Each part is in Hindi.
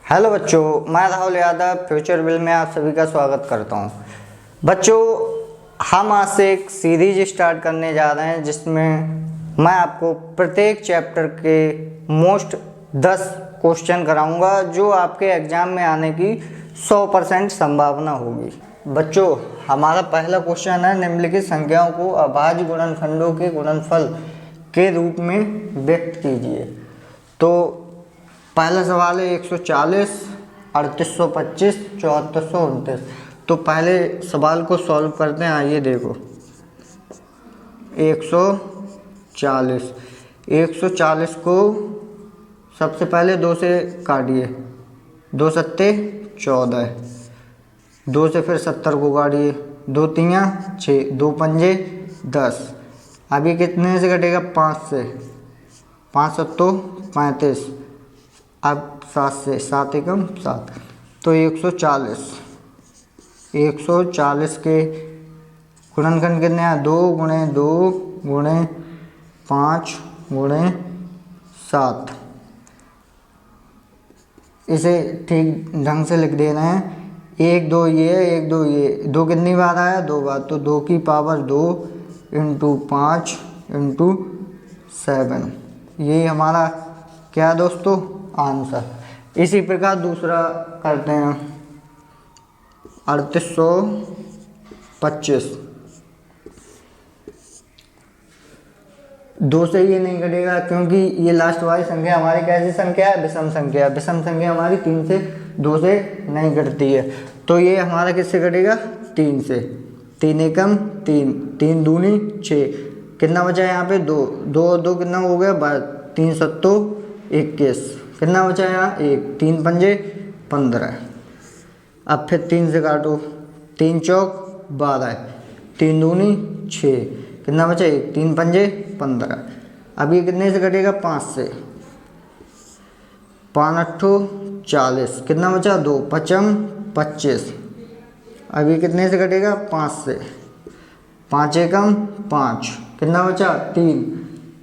हेलो बच्चों, मैं राहुल यादव फ्यूचर बिल में आप सभी का स्वागत करता हूं। बच्चों, हम आज से एक सीरीज स्टार्ट करने जा रहे हैं जिसमें मैं आपको प्रत्येक चैप्टर के मोस्ट 10 क्वेश्चन कराऊंगा जो आपके एग्जाम में आने की 100% संभावना होगी। बच्चों, हमारा पहला क्वेश्चन है, निम्नलिखित संख्याओं को अभाज्य गुणनखंडों के गुणनफल के रूप में व्यक्त कीजिए। तो पहला सवाल है 140, 3825, 7429। तो पहले सवाल को सॉल्व करते हैं। आइए देखो, 140 को सबसे पहले 2 से काटिए, 2 सत्ते 14, 2 से फिर 70 को काटिए, 2 तियाँ 6, 2 पंजे 10। अभी कितने से कटेगा? 5 से, 5 सत्तों 35, अब 7 से, 7 एकम 7। तो 140 के गुणनखंड कितने हैं? 2 गुणे 2 गुणे 5 गुणे 7। इसे ठीक ढंग से लिख देना है। 1 2 ये, 1 2 ये, 2 कितनी बार आया? 2 बार। तो 2 की पावर 2 इंटू 5 इंटू 7, ये हमारा क्या है दोस्तों? आंसर। इसी प्रकार दूसरा करते हैं, 3825। 2 से ये नहीं कटेगा क्योंकि ये लास्ट वाली संख्या हमारी कैसी संख्या है? विषम संख्या। विषम संख्या हमारी 3 से 2 से नहीं कटती है। तो ये हमारा किससे कटेगा? 3 से। 3 एकम 3, 3 दूनी 6, कितना बचा यहाँ पे? 2, 2 2 कितना हो गया? 3 सत्तों 21, कितना बचा यहाँ? 1, 3 पंजे 15। अब फिर 3 से काटो, 3 चौक 12, 3 दूनी 6, कितना बचा? 1, 3 पंजे 15। अब ये कितने से कटेगा? 5 से, 5 अट्ठो 40, कितना बचा? 2 पचम 25। अब ये कितने से कटेगा? 5 से, 5 एकम 5, कितना बचा? 3,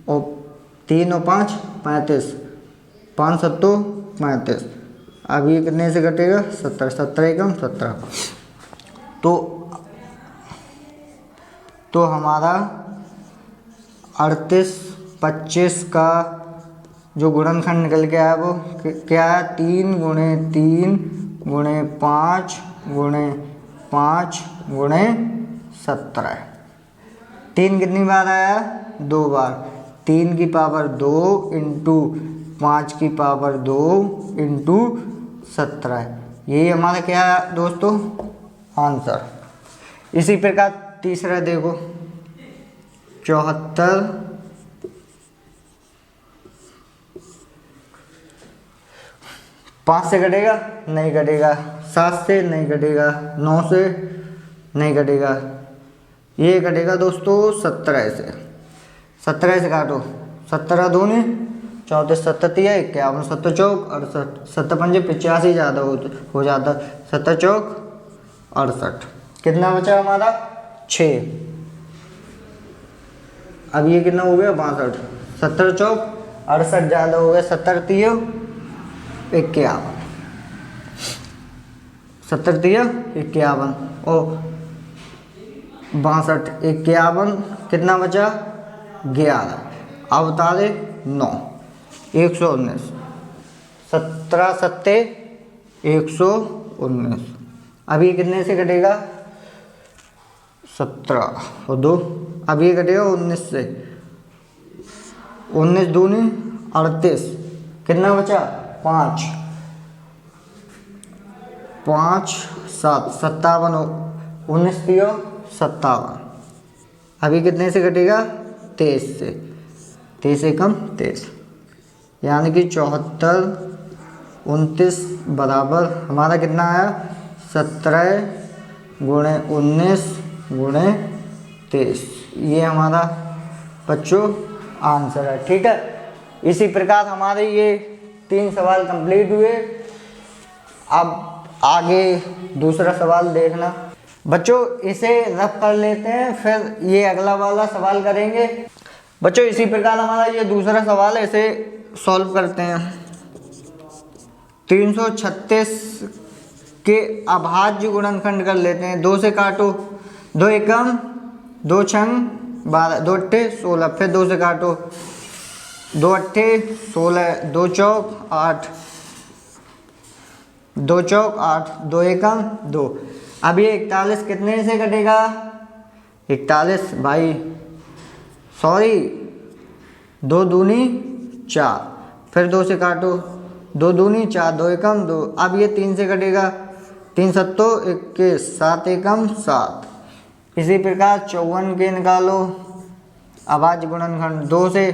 और 3 और 5 35, 5 सत्तों 35। अब ये कितने से कटेगा? 70, 70 एकम 17। तो हमारा 3825 का जो गुणनखंड निकल के आया वो क्या है? 3 गुणे 3 गुणे 5 गुणे 5 गुणे 17। 3 कितनी बार आया? 2 बार। 3 की पावर 2 इंटू 5 की पावर 2 इंटू 17, यही हमारा क्या है दोस्तों? आंसर। इसी प्रकार तीसरा देखो, 74, 5 से कटेगा? नहीं कटेगा। 7 से नहीं कटेगा, 9 से नहीं कटेगा, ये कटेगा दोस्तों 17 से। 17 से काटो, 17 दूनी 34, 37 51, 7 चौक 68, 7 पंजे 85 ज़्यादा हो जाता, 7 चौक 68, कितना बचा हमारा? 6। अब ये कितना हो गया? 62, 70 चौक 68 ज़्यादा हो गया, 70 तियो 51, 70 तियो 51 और 62 51, कितना बचा? 11। अब बता दे 9, 119, 17 सत्ते 119। अभी कितने से कटेगा? 17 और 2, अब ये कटेगा 19 से, 19 दूनी 38, कितना बचा? 5, 5 7 57, 19 तियो 57। अभी कितने से कटेगा? 23 से, 23 एकम 23, यानी कि 74 29 बराबर हमारा कितना आया? 17 गुणे 19 गुणे 23, ये हमारा बच्चों आंसर है। ठीक है, इसी प्रकार हमारे ये 3 सवाल कंप्लीट हुए। अब आगे दूसरा सवाल देखना बच्चों, इसे रफ कर लेते हैं, फिर ये अगला वाला सवाल करेंगे। बच्चों, इसी प्रकार हमारा ये दूसरा सवाल है, इसे सॉल्व करते हैं। 336 के अभाज्य गुणनखंड कर लेते हैं। 2 से काटो, 2 एकम 2 छंग 12, 2 अट्ठे 16, फिर 2 से काटो, 2 अट्ठे 16, 2 चौक 8, 2 चौक 8, 2 एकम 2। अब ये 41 कितने से कटेगा? 41 भाई सॉरी 2 दूनी 4, फिर 2 से काटो, 2 दूनी 4, 2 एकम 2। अब ये 3 से कटेगा, 3 सत्तो 21, 7 एकम 7। इसी प्रकार 54 के निकालो अभाज्य गुणनखंड। 2 से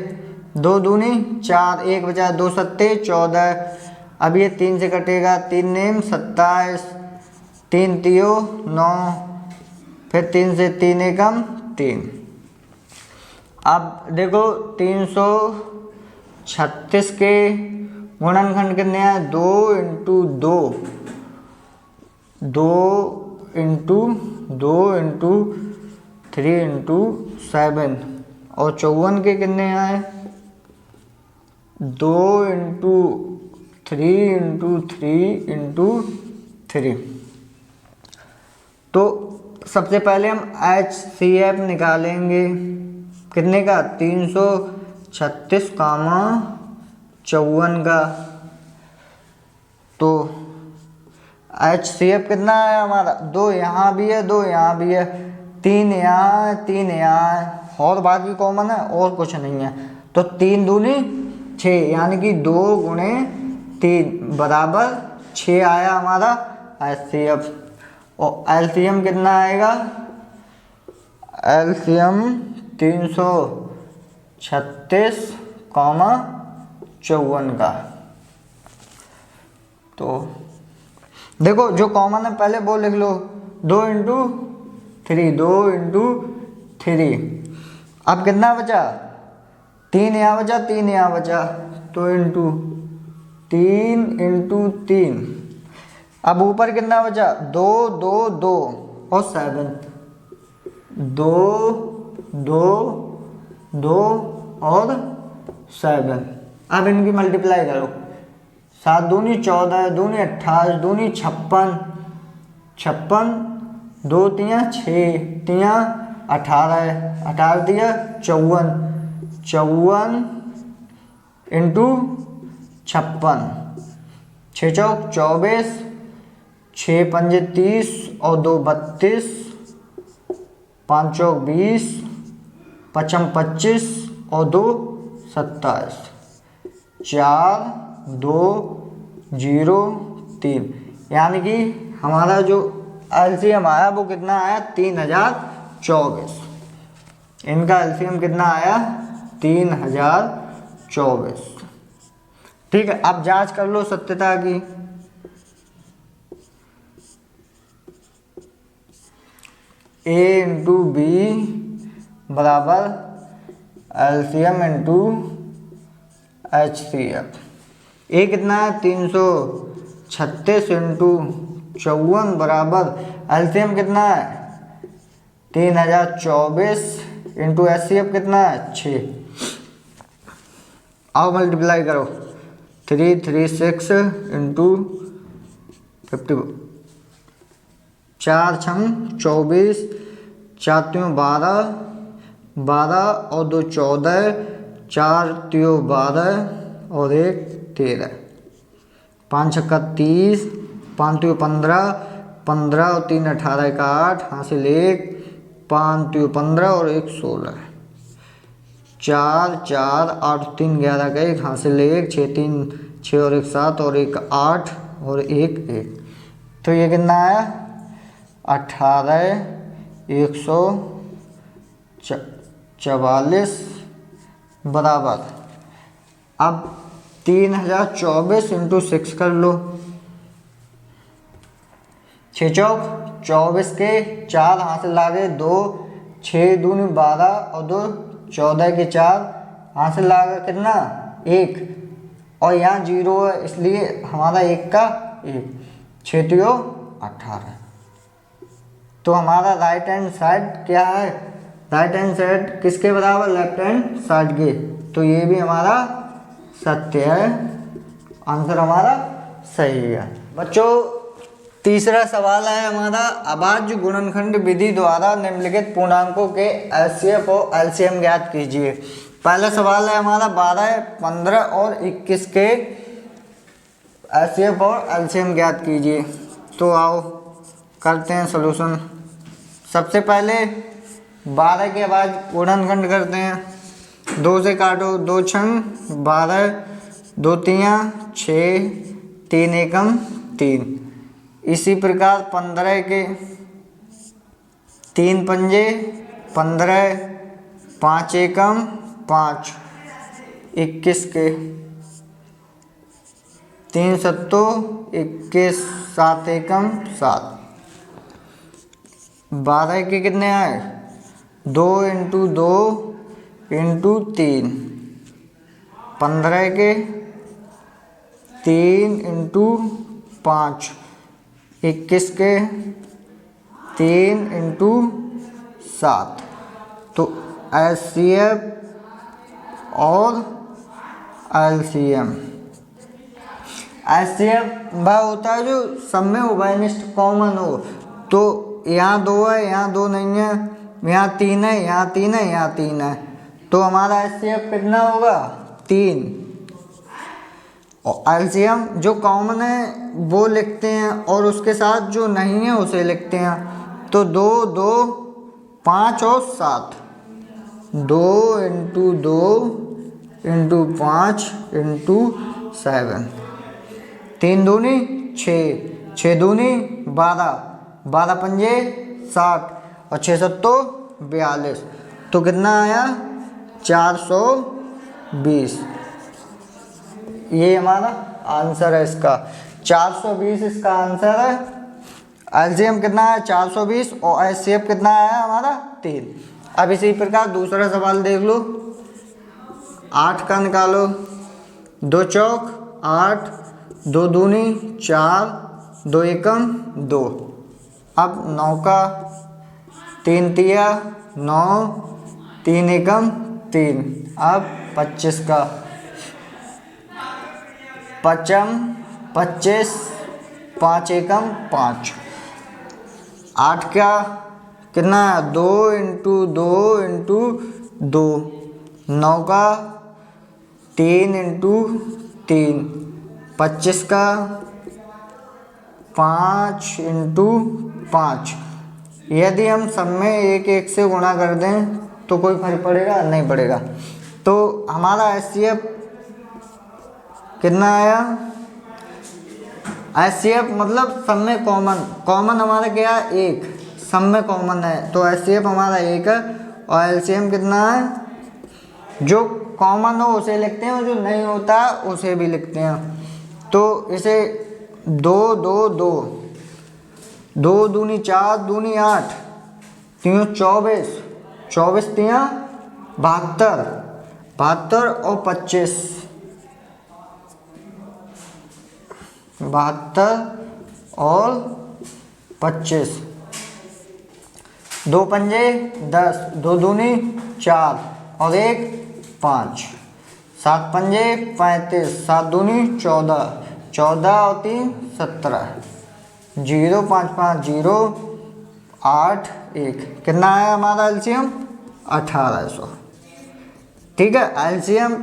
2 दूनी 4, 1 बचा, 2 सत्ते 14। अब ये 3 से कटेगा, 3 नेम 27, 3 तियो 9, फिर 3 से 3 एकम 3। अब देखो 336 के गुणनखंड कितने हैं? 2 इंटू 2, 2 इंटू 2 इंटू 3 इंटू 7। और 54 के कितने आए? 2 इंटू 3 इंटू 3 इंटू 3। तो सबसे पहले हम HCF निकालेंगे कितने का? 336 कामा 54 का। तो HCF कितना है हमारा? 2 यहाँ भी है, 2 यहाँ भी है, 3 यहाँ है, 3 यहाँ है, और बाकी कॉमन है और कुछ नहीं है। तो 3 दूनी 6, यानी कि 2 गुणे 3 बराबर 6 आया हमारा HCF। और LCM कितना आएगा? LCM 336 कामा 54 का। तो देखो जो कॉमन है पहले वो लिख लो, 2 इंटू 3, 2 इंटू 3। अब कितना बचा? 3 यहाँ बचा, 3 यहाँ बचा, तो इंटू 3 इंटू 3। अब ऊपर कितना बचा? 2 2 2 और 7, 2 2 2 और 7। अब इनकी मल्टीप्लाई करो, 7 दूनी 14, दूनी 28, दूनी 56, 56, 2 तियाँ 6, तियाँ 18, 18 दिया 54, 54 इंटू 56, 6 चौक 24, 6 पंजे 30 और 2 32, 5 चौक 20, 5 25 और 2 27, 4 2 0 3। यानी कि हमारा जो LCM आया वो कितना आया? 3024। इनका LCM कितना आया? 3024। ठीक है, अब जांच कर लो सत्यता की। A इंटू बी बराबर LCM इंटू HCF। ए कितना है? 336 इंटू 54 बराबर LCM कितना है? 3024 इंटू HCF कितना है? 6। आओ मल्टीप्लाई करो, 336 इंटू 50, 4 छंग 24, 4 त्यों 12, 12 और 2 14, 4 त्यों 12 और 1 13, 5 छक्का 30, 5 त्यों 15, 15 और 3 18 का 8, हासिल 1, 5 त्यों 15 और 1 16, 4 4 8 3 11 का 1, हासिल 1, 6 3 6 और 1 7 और 1 8 और 1 1। तो ये कितना आया? 18 144 बराबर। अब 3024 इंटू 6 कर लो, 6 चौक 24 के 4 हासिल लागे 2, 6 दूनी 12 और 2 14 के 4 हासिल लागे कितना? 1, और यहाँ 0 है इसलिए हमारा 1 का 1, 6 त्रियो 18। तो हमारा राइट हैंड साइड क्या है? राइट हैंड साइड किसके बराबर? लेफ्ट हैंड साइड के। तो ये भी हमारा सत्य है, आंसर हमारा सही है। बच्चों तीसरा सवाल है हमारा, अभाज्य गुणनखंड विधि द्वारा निम्नलिखित पूर्णांकों के एचसीएफ और एलसीएम ज्ञात कीजिए। पहला सवाल है हमारा 12, 15 और 21 के एचसीएफ और एलसीएम ज्ञात कीजिए। तो आओ करते हैं सॉल्यूशन। सबसे पहले 12 के अभाज्य गुणनखंड करते हैं। 2 से काटो, 2 छंग 12, 2 तियां 6, 3 एकम 3। इसी प्रकार 15 के 3 पंजे 15, 5 एकम 5। 21 के 3 सत्तो 21, 7 एकम 7। 12 के कितने आए? 2 × 2 × 3। 15 के 3 × 5। 21 के 3 × 7। तो एचसीएफ और एलसीएम। एचसीएफ वह होता है जो सब में उभयनिष्ठ कॉमन हो। तो यहाँ 2 है, यहाँ 2 नहीं है, यहाँ 3 है, यहाँ 3 है, यहाँ 3 है। तो हमारा एचसीएफ कितना होगा? 3। और एलसीएम जो कॉमन है वो लिखते हैं और उसके साथ जो नहीं है उसे लिखते हैं। तो 2, 2, 5 और 7। 2 × 2 × 5 × 7। 3 दूनी 6, 6 दूनी 12, 12 पंजे 60 और 6 सत्तो 42। तो कितना आया? 420। ये हमारा आंसर है इसका। 420 इसका आंसर है। एलसीएम कितना है? 420 और एचसीएफ कितना आया हमारा? 3। अब इसी प्रकार दूसरा सवाल देख लो। 8 का निकालो। 2 चौक 8, 2 दूनी 4, 2 एकम 2। अब 9 का 3 तिया 9, 3 एकम 3। अब 25 का 5 25, 5 एकम 5। 8 का कितना है? 2 × 2 × 2। 9 का 3 × 3। 25 का 5 × 5। यदि हम सब में 1 1 से गुणा कर दें तो कोई फर्क पड़ेगा? नहीं पड़ेगा। तो हमारा एचसीएफ कितना आया? एचसीएफ मतलब सब में कॉमन। कॉमन हमारा क्या है? 1। सब में कॉमन है तो एचसीएफ हमारा 1 है। और एलसीएम कितना है? जो कॉमन हो उसे लिखते हैं और जो नहीं होता उसे भी लिखते हैं। तो इसे 2 2 2, 2 दूनी 4, दूनी 8, 3 24, 24 3 72, 72 और 25, 72 और 25। 2 पंजे 10, 2 दूनी 4 और 1 5। 7 पंजे 35, 7 दूनी 14, 14 और 3 17। 0 5 5 0 8 1। कितना है हमारा एलसीएम? 1800। ठीक है। एलसीएम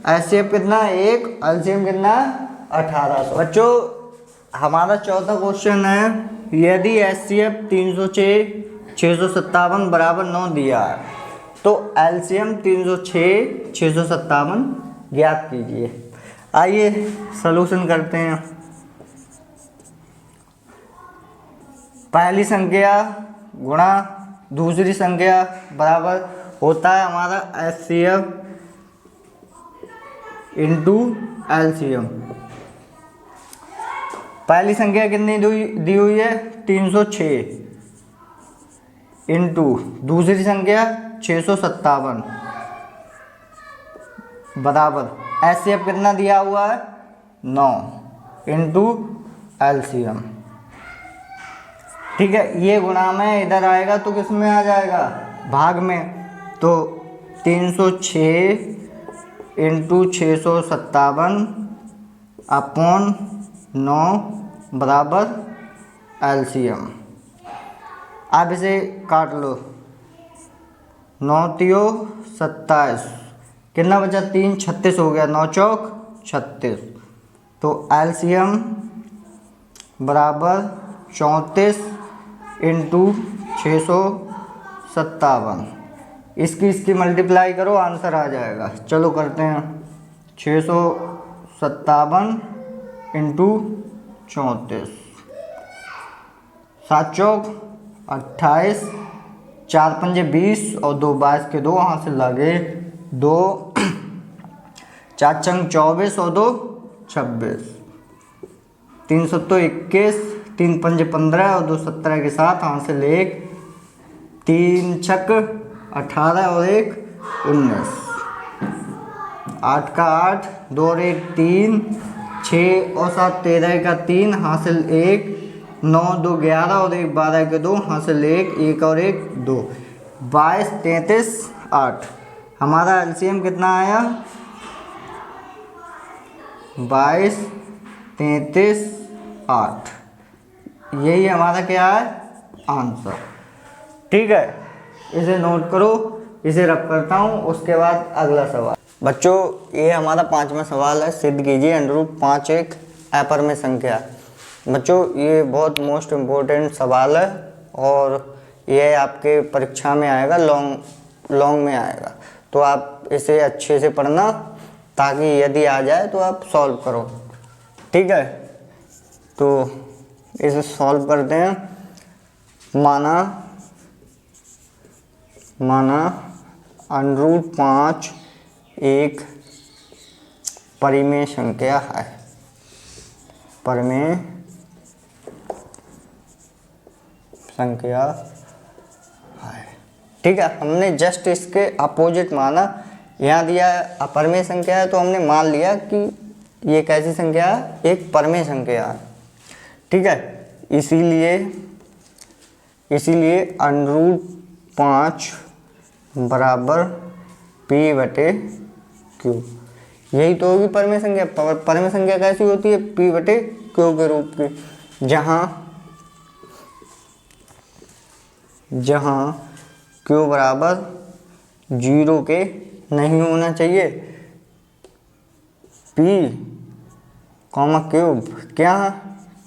एचसीएफ कितना? 1। एलसीएम कितना? 1800। बच्चों हमारा चौथा क्वेश्चन है, यदि एचसीएफ 306 657 बराबर 9 दिया है तो एलसीएम 306 657 ज्ञात कीजिए। आइए सॉल्यूशन करते हैं। पहली संख्या गुणा दूसरी संख्या बराबर होता है हमारा एचसीएफ इंटू एलसीएम। पहली संख्या कितनी दी हुई है? 306 इंटू दूसरी संख्या 657 बराबर एचसीएफ कितना दिया हुआ है? 9 इंटू एलसीएम। ठीक है। ये गुणा में इधर आएगा तो किस में आ जाएगा? भाग में। तो 306 इंटू 657 अपॉन 9 बराबर एलसीएम। आप इसे काट लो, 9 तियो 27, कितना बचा 3, 36 हो गया, 9 चौक 36। तो एलसीएम बराबर 34 इंटू 657। इसकी मल्टीप्लाई करो, आंसर आ जाएगा। चलो करते हैं, 657 इंटू 34, 7 चौक 28, 4 पंजे 20 और 2 22 के 2 हाथ से लगे 2, 4 चंग 24 और 2 26, 3 सत्तो 21, 3 पंजे 15 और 2 17 के साथ हाथ से ले 3 छक 18 और 1 19, 8 का 8, 2 और 1 3, 6 और 7 13 का 3 हासिल 1, 9 2 11 और 1 12 के 2 हासिल 1, 1 और 1 2, 22 33 8। हमारा एलसीएम कितना आया? 22 33 8। यही हमारा क्या है? आंसर। ठीक है, इसे नोट करो, इसे रख करता हूँ। उसके बाद अगला सवाल। बच्चों, ये हमारा 5वां सवाल है। सिद्ध कीजिए √5 एक अपरिमेय संख्या। बच्चों, ये बहुत मोस्ट इम्पोर्टेंट सवाल है और ये आपके परीक्षा में आएगा, लॉन्ग में आएगा। तो आप इसे अच्छे से पढ़ना, ताकि यदि आ जाए तो आप सॉल्व करो। ठीक है, तो इसे सॉल्व करते हैं। माना √5 एक परिमेय संख्या है। परिमेय संख्या है। ठीक है, हमने जस्ट इसके अपोजिट माना। यहाँ दिया अपरिमेय संख्या है तो हमने मान लिया कि ये कैसी संख्या है? एक परिमेय संख्या है। ठीक है, इसीलिए √5 बराबर P/Q। यही तो होगी परिमेय संख्या। परिमेय संख्या कैसी होती है? P/Q के रूप की, जहाँ Q बराबर 0 के नहीं होना चाहिए। P, Q क्या है?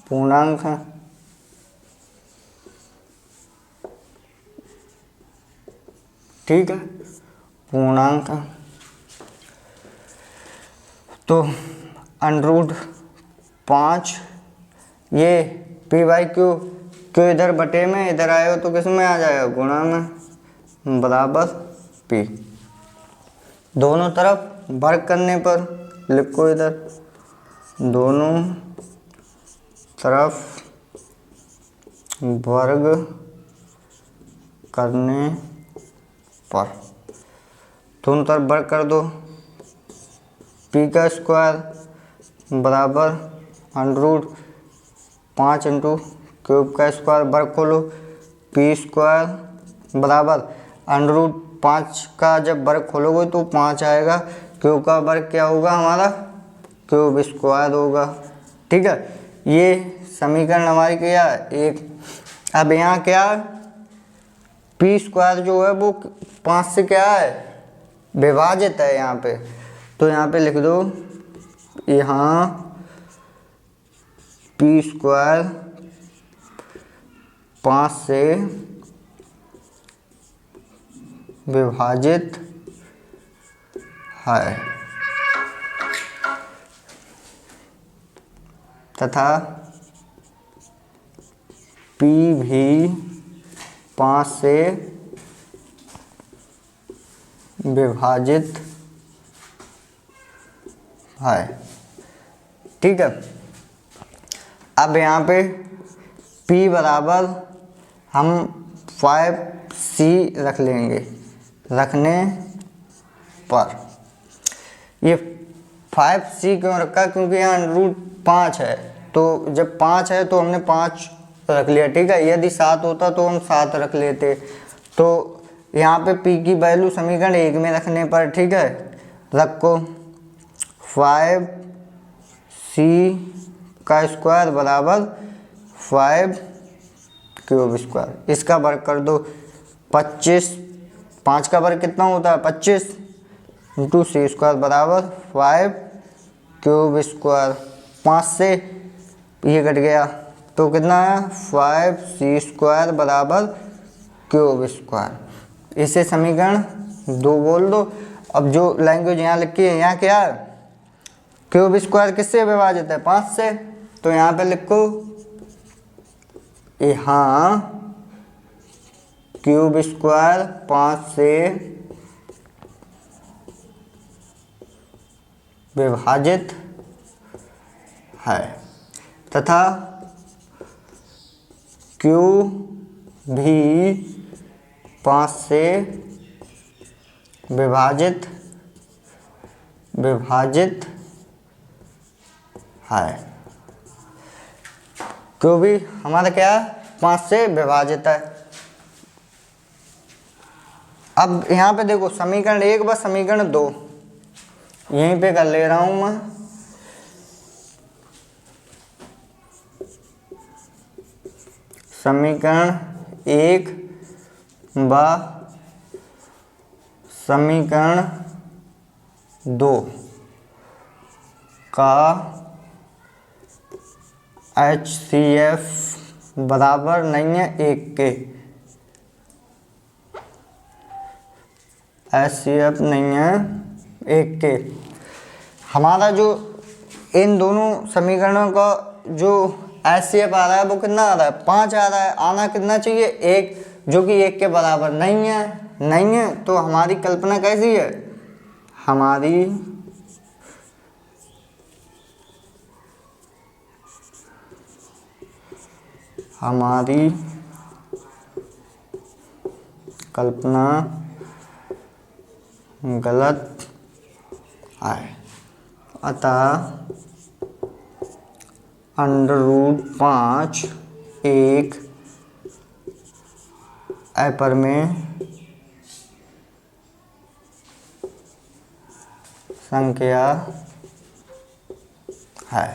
पूर्णांक है। ठीक है, पूर्णांक है। तो √5 ये P/Q, Q इधर बटे में, इधर आए हो तो किस में आ जाएगा? गुणा में, बराबर P। दोनों तरफ वर्ग करने पर लिखो, इधर दोनों तरफ वर्ग करने पर, दोनों तरफ वर्ग कर दो। P का स्क्वायर बराबर √5 इंटू क्यूब का स्क्वायर, वर्ग खोलो। P स्क्वायर बराबर √5 का जब वर्ग खोलोगे तो 5 आएगा। क्यूब का वर्ग क्या होगा हमारा? क्यूब स्क्वायर होगा। ठीक है, ये समीकरण हमारी क्या है? एक। अब यहाँ क्या है? P स्क्वायर जो है वो 5 से क्या है? विभाजित है यहाँ पे। तो यहाँ पे लिख दो, यहाँ P स्क्वायर 5 से विभाजित है तथा P भी 5 से विभाजित है। ठीक है, अब यहाँ पे P बराबर हम 5C रख लेंगे। रखने पर ये 5C क्यों रखा? क्योंकि यहाँ √5 है, तो जब 5 है तो हमने 5 रख लिया। ठीक है, यदि 7 होता तो हम 7 रख लेते। तो यहाँ पे P की वैल्यू समीकरण 1 में रखने पर, ठीक है, रखो 5C का स्क्वायर बराबर 5 क्यूब स्क्वायर। इसका वर्ग कर दो 25, 5 का वर्ग कितना होता है 25 इंटू सी स्क्वायर बराबर 5 क्यूब स्क्वायर। 5 से ये कट गया तो कितना आया 5c स्क्वायर बराबर क्यूब स्क्वायर। इसे समीकरण 2 बोल दो। अब जो लैंग्वेज यहाँ लिखी है यहाँ क्या है, क्यूब स्क्वायर किससे विभाजित है 5 से, तो यहाँ पे लिखो यहाँ क्यूब स्क्वायर 5 से विभाजित है तथा क्यू भी 5 से विभाजित है। क्यू भी हमारा क्या है 5 से विभाजित है। अब यहाँ पे देखो समीकरण 1 व समीकरण 2 यहीं पे कर ले रहा हूँ मैं। समीकरण 1 व समीकरण 2 का HCF बराबर नहीं है 1 के। HCF नहीं है 1 के। हमारा जो इन दोनों समीकरणों का जो HCF आ रहा है वो कितना आ रहा है 5 आ रहा है। आना कितना चाहिए 1, जो कि 1 के बराबर नहीं है। तो हमारी कल्पना कैसी है, हमारी कल्पना गलत है। अतः √5 एक अपर में संख्या है।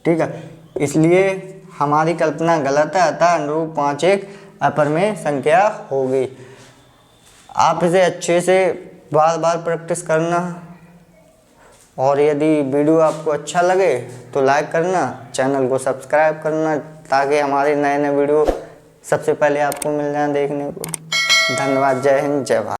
ठीक है, इसलिए हमारी कल्पना गलत है, अतः √5 एक अपर में संख्या होगी। आप इसे अच्छे से बार बार प्रैक्टिस करना, और यदि वीडियो आपको अच्छा लगे तो लाइक करना, चैनल को सब्सक्राइब करना, ताकि हमारे नए नए वीडियो सबसे पहले आपको मिल जाए देखने को। धन्यवाद। जय हिंद, जय भारत।